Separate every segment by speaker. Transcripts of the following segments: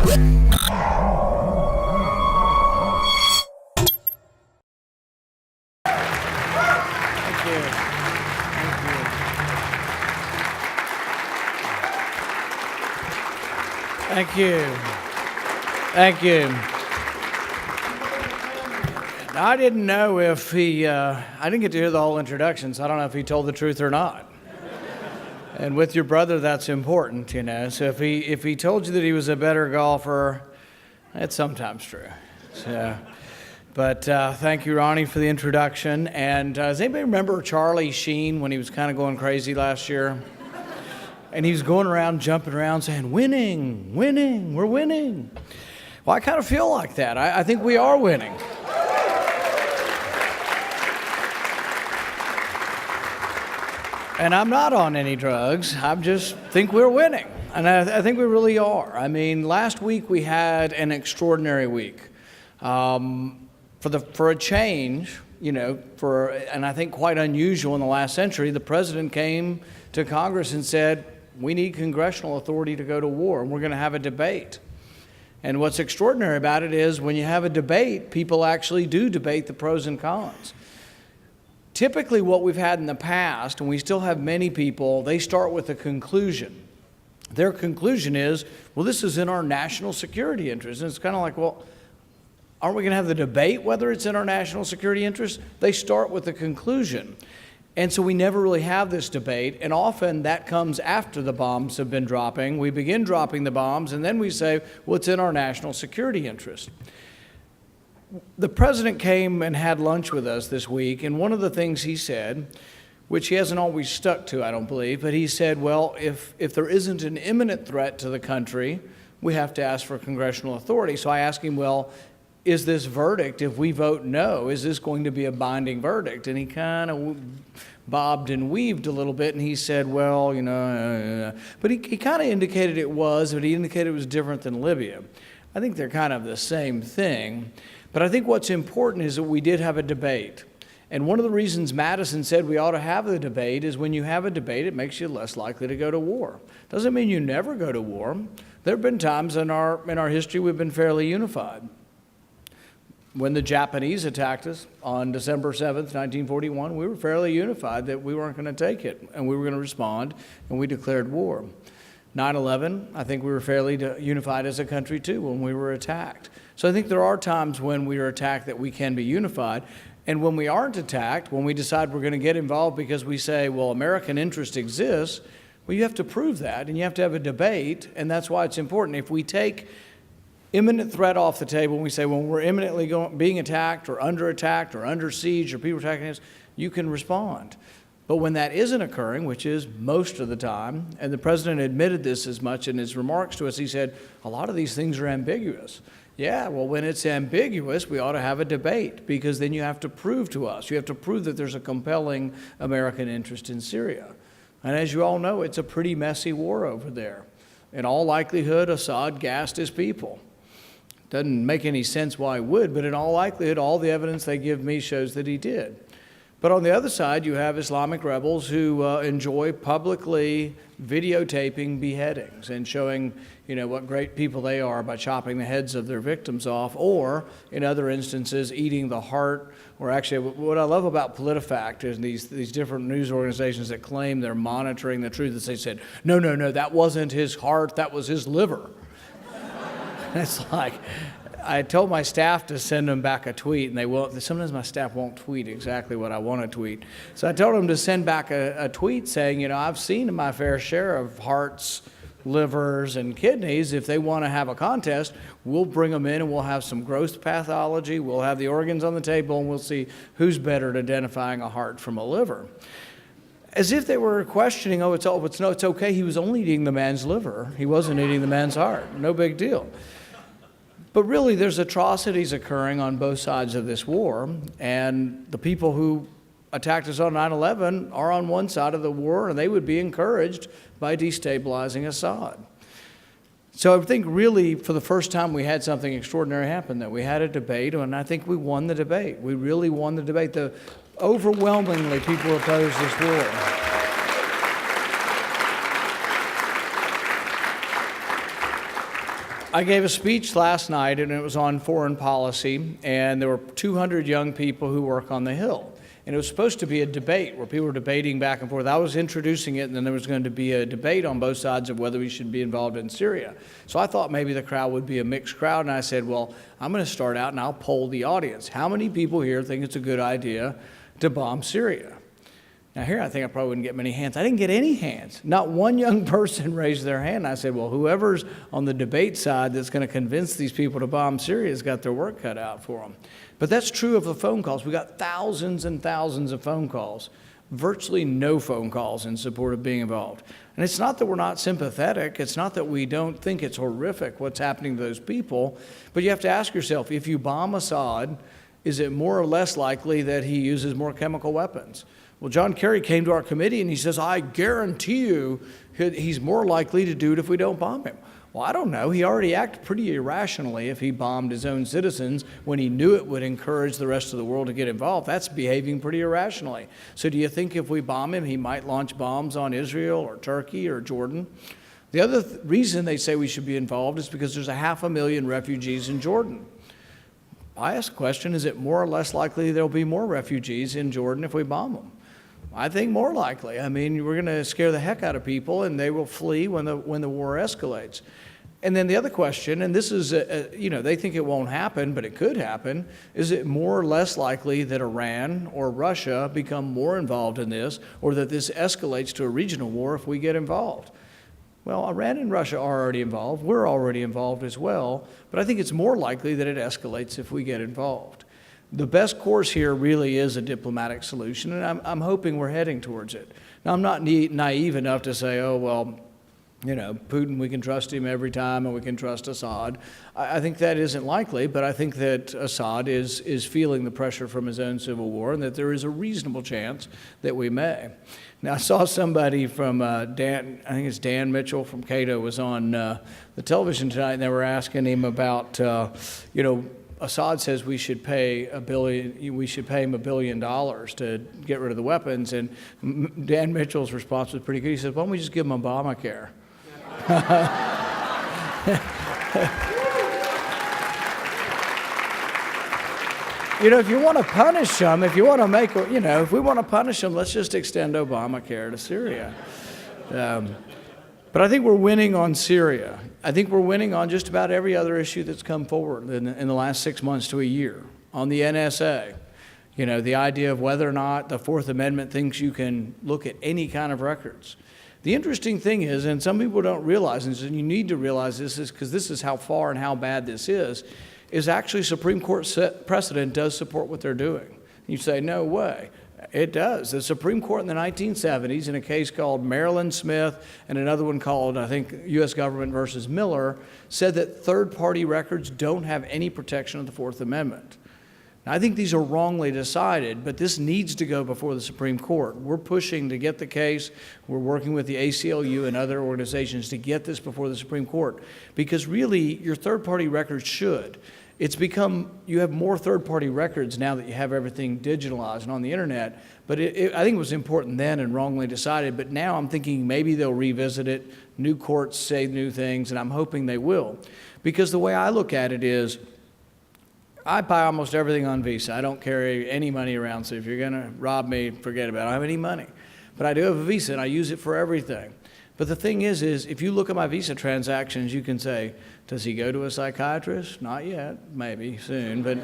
Speaker 1: Thank you. Thank you. I didn't know if he, I didn't get to hear the whole introduction, so I don't know if he told the truth or not. And with your brother, that's important, you know. So if he told you that he was a better golfer, that's sometimes true. So, but thank you, Ronnie, for the introduction. And does anybody remember Charlie Sheen when he was kind of going crazy last year? And he was going around, jumping around, saying, winning, winning, we're winning. Well, I kind of feel like that. I think we are winning. And I'm not on any drugs. I just think we're winning. And I think we really are. I mean, last week we had an extraordinary week. For a change, you know, and I think quite unusual in the last century, the president came to Congress and said, we need congressional authority to go to war, and we're going to have a debate. And what's extraordinary about it is when you have a debate, people actually do debate the pros and cons. Typically what we've had in the past, and we still have many people, they start with a conclusion. Their conclusion is, well, this is in our national security interest. And it's kind of like, well, aren't we going to have the debate whether it's in our national security interest? They start with a conclusion. And so we never really have this debate, and often that comes after the bombs have been dropping. We begin dropping the bombs, and then we say, well, it's in our national security interest. The president came and had lunch with us this week, and one of the things he said, which he hasn't always stuck to, I don't believe, but he said, well, if there isn't an imminent threat to the country, we have to ask for congressional authority. So I asked him, well, is this verdict, if we vote no, is this going to be a binding verdict? And he kind of bobbed and weaved a little bit, and he said, well, you know, but he kind of indicated it was, but he indicated it was different than Libya. I think they're kind of the same thing, but I think what's important is that we did have a debate. And one of the reasons Madison said we ought to have the debate is when you have a debate, it makes you less likely to go to war. Doesn't mean you never go to war. There have been times in our history we've been fairly unified. When the Japanese attacked us on December 7th, 1941, we were fairly unified that we weren't going to take it, and we were going to respond, and we declared war. 9/11, I think we were fairly unified as a country, too, when we were attacked. So I think there are times when we are attacked that we can be unified, and when we aren't attacked, when we decide we're going to get involved because we say, well, American interest exists, well, you have to prove that, and you have to have a debate, and that's why it's important. If we take imminent threat off the table, and we say, when we're imminently being attacked or under siege or people attacking us, you can respond. But when that isn't occurring, which is most of the time, and the president admitted this as much in his remarks to us, he said, a lot of these things are ambiguous. Yeah, well, when it's ambiguous, we ought to have a debate, because then you have to prove to us. You have to prove that there's a compelling American interest in Syria. And as you all know, it's a pretty messy war over there. In all likelihood, Assad gassed his people. Doesn't make any sense why he would, but in all likelihood, all the evidence they give me shows that he did. But on the other side, you have Islamic rebels who enjoy publicly videotaping beheadings and showing, you know, what great people they are by chopping the heads of their victims off, or in other instances, eating the heart. Or actually, what I love about PolitiFact is these different news organizations that claim they're monitoring the truth, that they said, no, that wasn't his heart, that was his liver. It's like, I told my staff to send them back a tweet, and they won't. Sometimes my staff won't tweet exactly what I want to tweet. So I told them to send back a tweet saying, you know, I've seen my fair share of hearts, livers, and kidneys. If they want to have a contest, we'll bring them in and we'll have some gross pathology. We'll have the organs on the table, and we'll see who's better at identifying a heart from a liver. As if they were questioning, it's okay. He was only eating the man's liver. He wasn't eating the man's heart. No big deal. But really, there's atrocities occurring on both sides of this war, and the people who attacked us on 9/11 are on one side of the war, and they would be encouraged by destabilizing Assad. So I think really, for the first time, we had something extraordinary happen, that we had a debate, and I think we won the debate. We really won the debate. Overwhelmingly, people opposed this war. I gave a speech last night, and it was on foreign policy, and there were 200 young people who work on the Hill. And it was supposed to be a debate where people were debating back and forth. I was introducing it, and then there was going to be a debate on both sides of whether we should be involved in Syria. So I thought maybe the crowd would be a mixed crowd, and I said, well, I'm going to start out and I'll poll the audience. How many people here think it's a good idea to bomb Syria? Now here I think I probably wouldn't get many hands. I didn't get any hands. Not one young person raised their hand. I said, well, whoever's on the debate side that's going to convince these people to bomb Syria has got their work cut out for them. But that's true of the phone calls. We got thousands and thousands of phone calls, virtually no phone calls in support of being involved. And it's not that we're not sympathetic. It's not that we don't think it's horrific what's happening to those people. But you have to ask yourself, if you bomb Assad, is it more or less likely that he uses more chemical weapons? Well, John Kerry came to our committee and he says, I guarantee you he's more likely to do it if we don't bomb him. Well, I don't know. He already acted pretty irrationally if he bombed his own citizens when he knew it would encourage the rest of the world to get involved. That's behaving pretty irrationally. So do you think if we bomb him, he might launch bombs on Israel or Turkey or Jordan? The other reason they say we should be involved is because there's 500,000 refugees in Jordan. I ask the question, is it more or less likely there'll be more refugees in Jordan if we bomb them? I think more likely. I mean, we're going to scare the heck out of people, and they will flee when the war escalates. And then the other question, and this is, they think it won't happen, but it could happen, is it more or less likely that Iran or Russia become more involved in this, or that this escalates to a regional war if we get involved? Well, Iran and Russia are already involved. We're already involved as well, but I think it's more likely that it escalates if we get involved. The best course here really is a diplomatic solution, and I'm hoping we're heading towards it. Now, I'm not naive enough to say, oh, well, Putin, we can trust him every time and we can trust Assad. I think that isn't likely, but I think that Assad is feeling the pressure from his own civil war and that there is a reasonable chance that we may. Now, I saw somebody from I think it's Dan Mitchell from Cato was on the television tonight, and they were asking him about, Assad says we should pay him $1 billion to get rid of the weapons, and Dan Mitchell's response was pretty good. He said, why don't we just give him Obamacare? If you want to punish them, if we want to punish them, let's just extend Obamacare to Syria. But I think we're winning on Syria. I think we're winning on just about every other issue that's come forward in the last 6 months to a year. On the NSA, the idea of whether or not the Fourth Amendment thinks you can look at any kind of records. The interesting thing is, and some people don't realize this, and you need to realize this is because this is how far and how bad this is actually Supreme Court precedent does support what they're doing. You say, no way. It does. The Supreme Court in the 1970s, in a case called Maryland Smith and another one called, I think, U.S. Government versus Miller, said that third-party records don't have any protection of the Fourth Amendment. Now, I think these are wrongly decided, but this needs to go before the Supreme Court. We're pushing to get the case. We're working with the ACLU and other organizations to get this before the Supreme Court, because really, your third-party records should. It's become, you have more third-party records now that you have everything digitalized and on the internet, but I think it was important then and wrongly decided, but now I'm thinking maybe they'll revisit it, new courts say new things, and I'm hoping they will. Because the way I look at it is, I buy almost everything on Visa. I don't carry any money around, so if you're gonna rob me, forget about it. I don't have any money. But I do have a Visa, and I use it for everything. But the thing is if you look at my Visa transactions, you can say, does he go to a psychiatrist? Not yet, maybe soon. But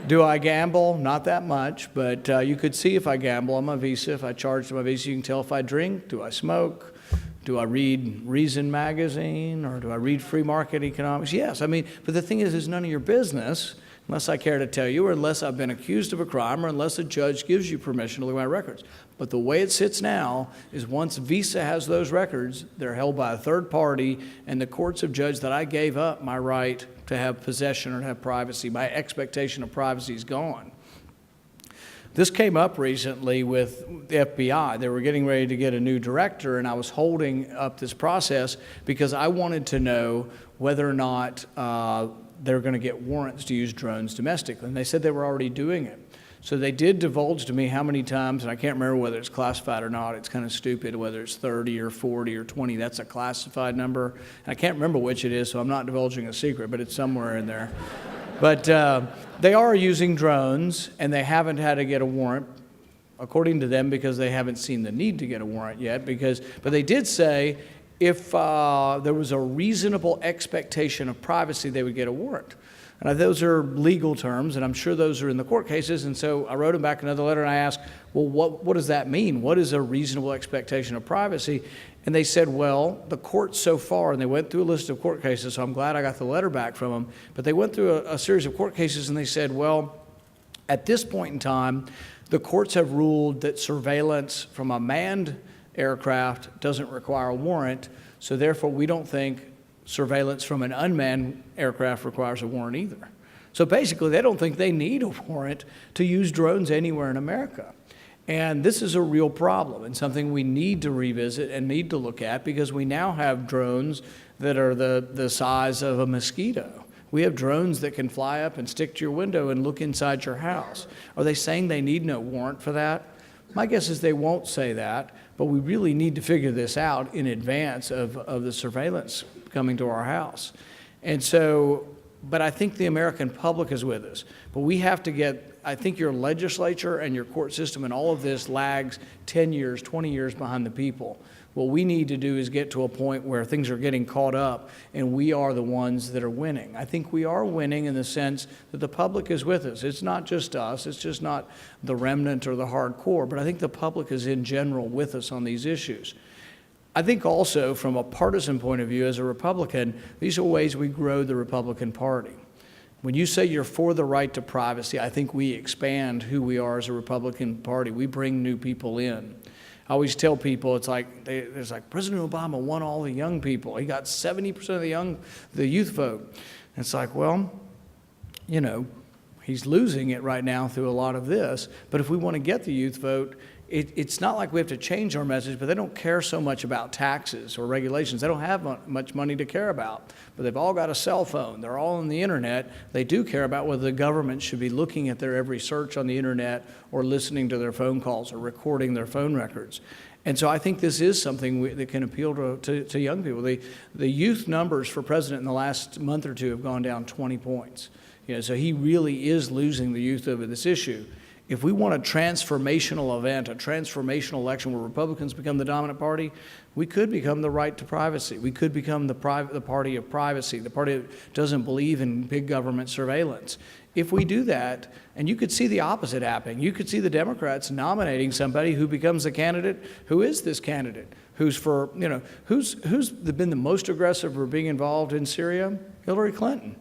Speaker 1: do I gamble? Not that much. But you could see if I gamble on my Visa. If I charge to my Visa, you can tell if I drink. Do I smoke? Do I read Reason magazine? Or do I read free market economics? Yes, but the thing is, it's none of your business unless I care to tell you, or unless I've been accused of a crime, or unless a judge gives you permission to look at my records. But the way it sits now is once Visa has those records, they're held by a third party, and the courts have judged that I gave up my right to have possession or to have privacy. My expectation of privacy is gone. This came up recently with the FBI. They were getting ready to get a new director, and I was holding up this process because I wanted to know whether or not they're going to get warrants to use drones domestically. And they said they were already doing it. So they did divulge to me how many times, and I can't remember whether it's classified or not. It's kind of stupid whether it's 30 or 40 or 20. That's a classified number. And I can't remember which it is, so I'm not divulging a secret, but it's somewhere in there. But they are using drones, and they haven't had to get a warrant, according to them, because they haven't seen the need to get a warrant yet. But they did say if there was a reasonable expectation of privacy, they would get a warrant. And those are legal terms, and I'm sure those are in the court cases. And so I wrote them back another letter, and I asked, well, what does that mean? What is a reasonable expectation of privacy? And they said, well, the courts so far, and they went through a list of court cases, so I'm glad I got the letter back from them, but they went through a series of court cases, and they said, well, at this point in time, the courts have ruled that surveillance from a manned aircraft doesn't require a warrant, so therefore we don't think surveillance from an unmanned aircraft requires a warrant either. So basically, they don't think they need a warrant to use drones anywhere in America. And this is a real problem and something we need to revisit and need to look at, because we now have drones that are the size of a mosquito. We have drones that can fly up and stick to your window and look inside your house. Are they saying they need no warrant for that? My guess is they won't say that, but we really need to figure this out in advance of the surveillance coming to our house. And so, but I think the American public is with us. But we have to get, I think your legislature and your court system and all of this lags 10 years, 20 years behind the people. What we need to do is get to a point where things are getting caught up and we are the ones that are winning. I think we are winning in the sense that the public is with us. It's not just us. It's just not the remnant or the hardcore, but I think the public is in general with us on these issues. I think also from a partisan point of view as a Republican, these are ways we grow the Republican Party. When you say you're for the right to privacy, I think we expand who we are as a Republican Party. We bring new people in. I always tell people, it's like, President Obama won all the young people. He got 70% of the youth vote. And it's like, well, you know, he's losing it right now through a lot of this. But if we want to get the youth vote, it's not like we have to change our message, but they don't care so much about taxes or regulations. They don't have much money to care about, but they've all got a cell phone. They're all on the internet. They do care about whether the government should be looking at their every search on the internet or listening to their phone calls or recording their phone records. And so I think this is something that can appeal to young people. The youth numbers for president in the last month or two have gone down 20 points. You know, so he really is losing the youth over this issue. If we want a transformational event, a transformational election where Republicans become the dominant party, we could become the right to privacy. We could become the party of privacy, the party that doesn't believe in big government surveillance. If we do that, and you could see the opposite happening, you could see the Democrats nominating somebody who becomes a candidate. Who is this candidate? Who's for, you know, who's been the most aggressive for being involved in Syria? Hillary Clinton.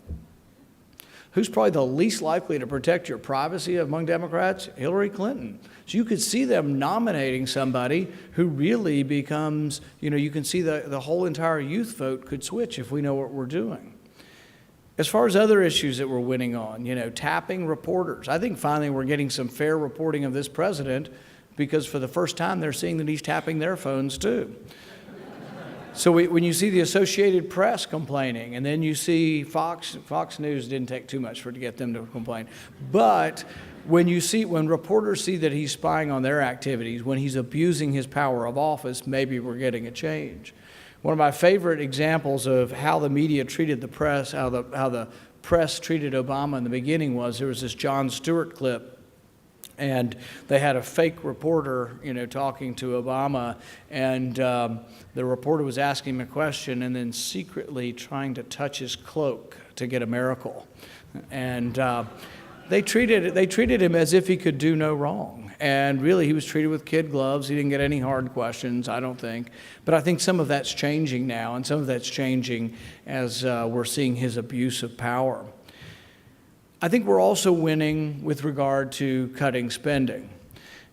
Speaker 1: Who's probably the least likely to protect your privacy among Democrats? Hillary Clinton. So you could see them nominating somebody who really becomes, you know, you can see the whole entire youth vote could switch if we know what we're doing. As far as other issues that we're winning on, you know, tapping reporters. I think finally we're getting some fair reporting of this president, because for the first time they're seeing that he's tapping their phones too. So when you see the Associated Press complaining, and then you see Fox News didn't take too much to get them to complain. But when reporters see that he's spying on their activities, when he's abusing his power of office, maybe we're getting a change. One of my favorite examples of how the media treated the press, how the press treated Obama in the beginning was, there was this Jon Stewart clip. And they had a fake reporter, you know, talking to Obama, and the reporter was asking him a question and then secretly trying to touch his cloak to get a miracle. And they treated him as if he could do no wrong. And really, he was treated with kid gloves. He didn't get any hard questions, I don't think. But I think some of that's changing now, and some of that's changing as we're seeing his abuse of power. I think we're also winning with regard to cutting spending.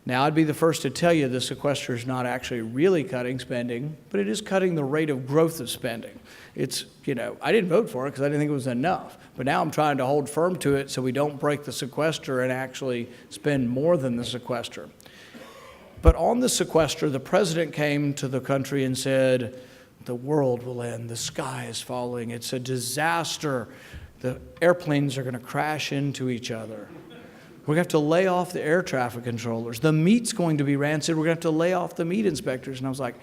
Speaker 1: Now, I'd be the first to tell you the sequester is not actually really cutting spending, but it is cutting the rate of growth of spending. It's, you know, I didn't vote for it because I didn't think it was enough, but now I'm trying to hold firm to it so we don't break the sequester and actually spend more than the sequester. But on the sequester, the president came to the country and said, the world will end, the sky is falling, it's a disaster. The airplanes are going to crash into each other. We're going to have to lay off the air traffic controllers. The meat's going to be rancid. We're going to have to lay off the meat inspectors. And I was like,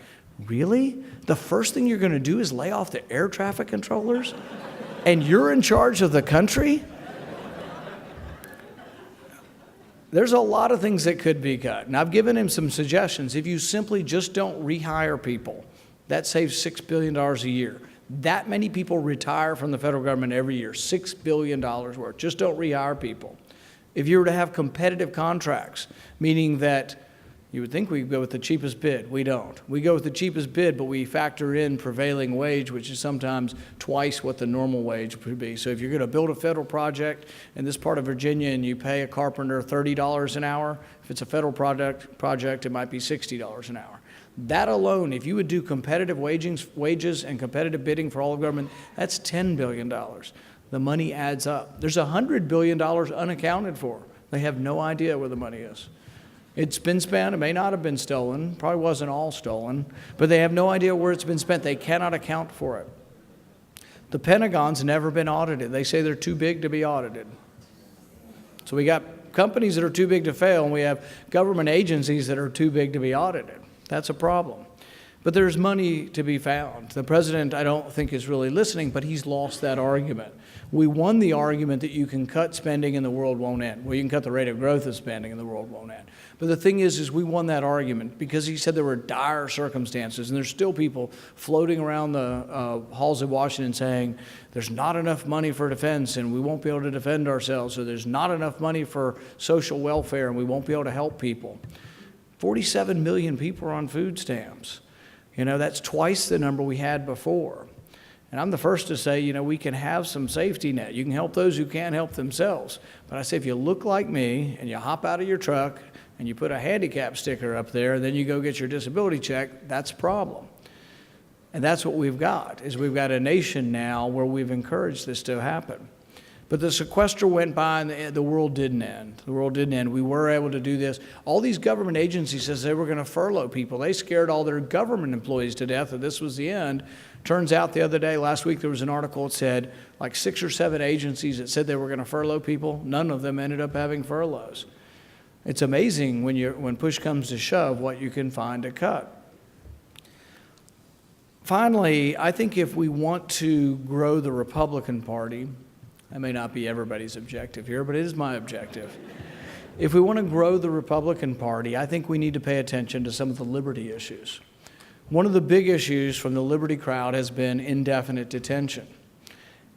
Speaker 1: really? The first thing you're going to do is lay off the air traffic controllers? And you're in charge of the country? There's a lot of things that could be cut. And I've given him some suggestions. If you simply just don't rehire people, that saves $6 billion a year. That many people retire from the federal government every year, $6 billion worth. Just don't rehire people. If you were to have competitive contracts, meaning that you would think we'd go with the cheapest bid. We don't. We go with the cheapest bid, but we factor in prevailing wage, which is sometimes twice what the normal wage would be. So if you're going to build a federal project in this part of Virginia and you pay a carpenter $30 an hour, if it's a federal project, it might be $60 an hour. That alone, if you would do competitive wages and competitive bidding for all of government, that's $10 billion. The money adds up. There's $100 billion unaccounted for. They have no idea where the money is. It's been spent. It may not have been stolen. Probably wasn't all stolen. But they have no idea where it's been spent. They cannot account for it. The Pentagon's never been audited. They say they're too big to be audited. So we got companies that are too big to fail, and we have government agencies that are too big to be audited. That's a problem. But there's money to be found. The president, I don't think, is really listening, but he's lost that argument. We won the argument that you can cut spending and the world won't end. Well, you can cut the rate of growth of spending and the world won't end. But the thing is we won that argument because he said there were dire circumstances, and there's still people floating around the halls of Washington saying there's not enough money for defense and we won't be able to defend ourselves, or there's not enough money for social welfare and we won't be able to help people. 47 million people are on food stamps. You know, that's twice the number we had before. And I'm the first to say, you know, we can have some safety net. You can help those who can't help themselves. But I say if you look like me and you hop out of your truck and you put a handicap sticker up there and then you go get your disability check, that's a problem. And that's what we've got, is we've got a nation now where we've encouraged this to happen. But the sequester went by and the world didn't end. The world didn't end. We were able to do this. All these government agencies said they were going to furlough people. They scared all their government employees to death that this was the end. Turns out the other day, last week, there was an article that said like 6 or 7 agencies that said they were going to furlough people. None of them ended up having furloughs. It's amazing when push comes to shove what you can find to cut. Finally, I think if we want to grow the Republican Party, that may not be everybody's objective here, but it is my objective. If we want to grow the Republican Party, I think we need to pay attention to some of the liberty issues. One of the big issues from the liberty crowd has been indefinite detention.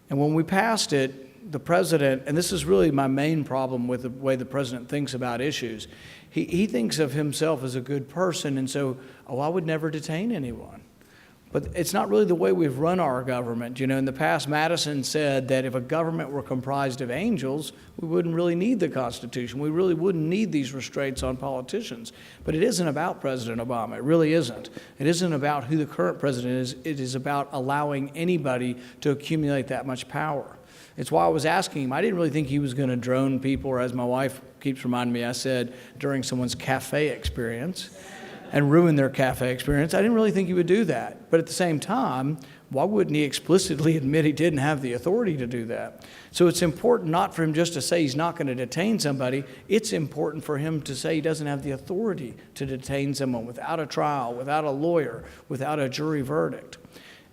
Speaker 1: And when we passed it, the president, and this is really my main problem with the way the president thinks about issues, he thinks of himself as a good person, and so, I would never detain anyone. But it's not really the way we've run our government. You know, in the past, Madison said that if a government were comprised of angels, we wouldn't really need the Constitution. We really wouldn't need these restraints on politicians. But it isn't about President Obama. It really isn't. It isn't about who the current president is. It is about allowing anybody to accumulate that much power. It's why I was asking him. I didn't really think he was going to drone people, or as my wife keeps reminding me, I said, during someone's cafe experience, and ruin their cafe experience. I didn't really think he would do that. But at the same time, why wouldn't he explicitly admit he didn't have the authority to do that? So it's important not for him just to say he's not going to detain somebody. It's important for him to say he doesn't have the authority to detain someone without a trial, without a lawyer, without a jury verdict.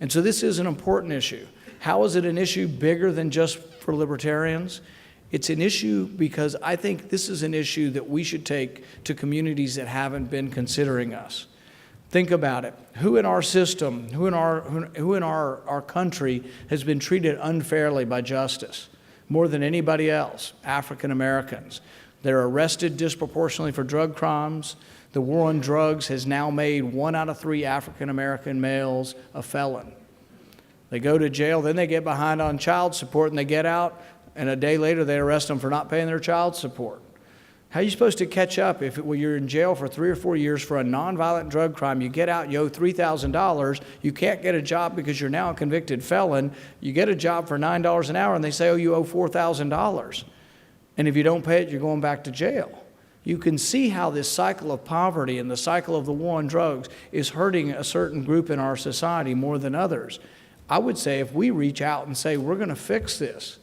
Speaker 1: And so this is an important issue. How is it an issue bigger than just for libertarians? It's an issue because I think this is an issue that we should take to communities that haven't been considering us. Think about it. Who in our system, who in our country has been treated unfairly by justice more than anybody else? African Americans. They're arrested disproportionately for drug crimes. The war on drugs has now made 1 out of 3 African American males a felon. They go to jail, then they get behind on child support, and they get out, and a day later they arrest them for not paying their child support. How are you supposed to catch up if you're in jail for 3 or 4 years for a nonviolent drug crime? You get out, you owe $3,000. You can't get a job because you're now a convicted felon. You get a job for $9 an hour, and they say, oh, you owe $4,000. And if you don't pay it, you're going back to jail. You can see how this cycle of poverty and the cycle of the war on drugs is hurting a certain group in our society more than others. I would say if we reach out and say, we're going to fix this,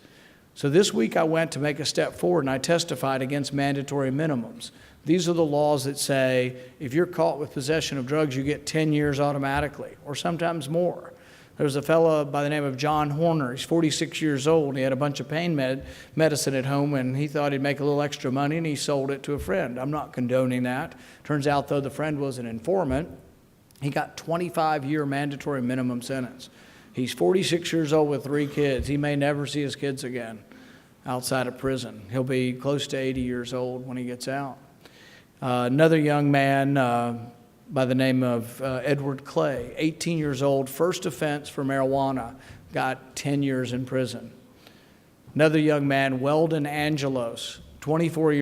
Speaker 1: So this week I went to make a step forward and I testified against mandatory minimums. These are the laws that say if you're caught with possession of drugs, you get 10 years automatically, or sometimes more. There's a fellow by the name of John Horner. He's 46 years old. He had a bunch of pain medicine at home, and he thought he'd make a little extra money, and he sold it to a friend. I'm not condoning that. Turns out, though, the friend was an informant. He got 25-year mandatory minimum sentence. He's 46 years old with 3 kids. He may never see his kids again outside of prison. He'll be close to 80 years old when he gets out. Another young man by the name of Edward Clay, 18 years old, first offense for marijuana, got 10 years in prison. Another young man, Weldon Angelos, 24 years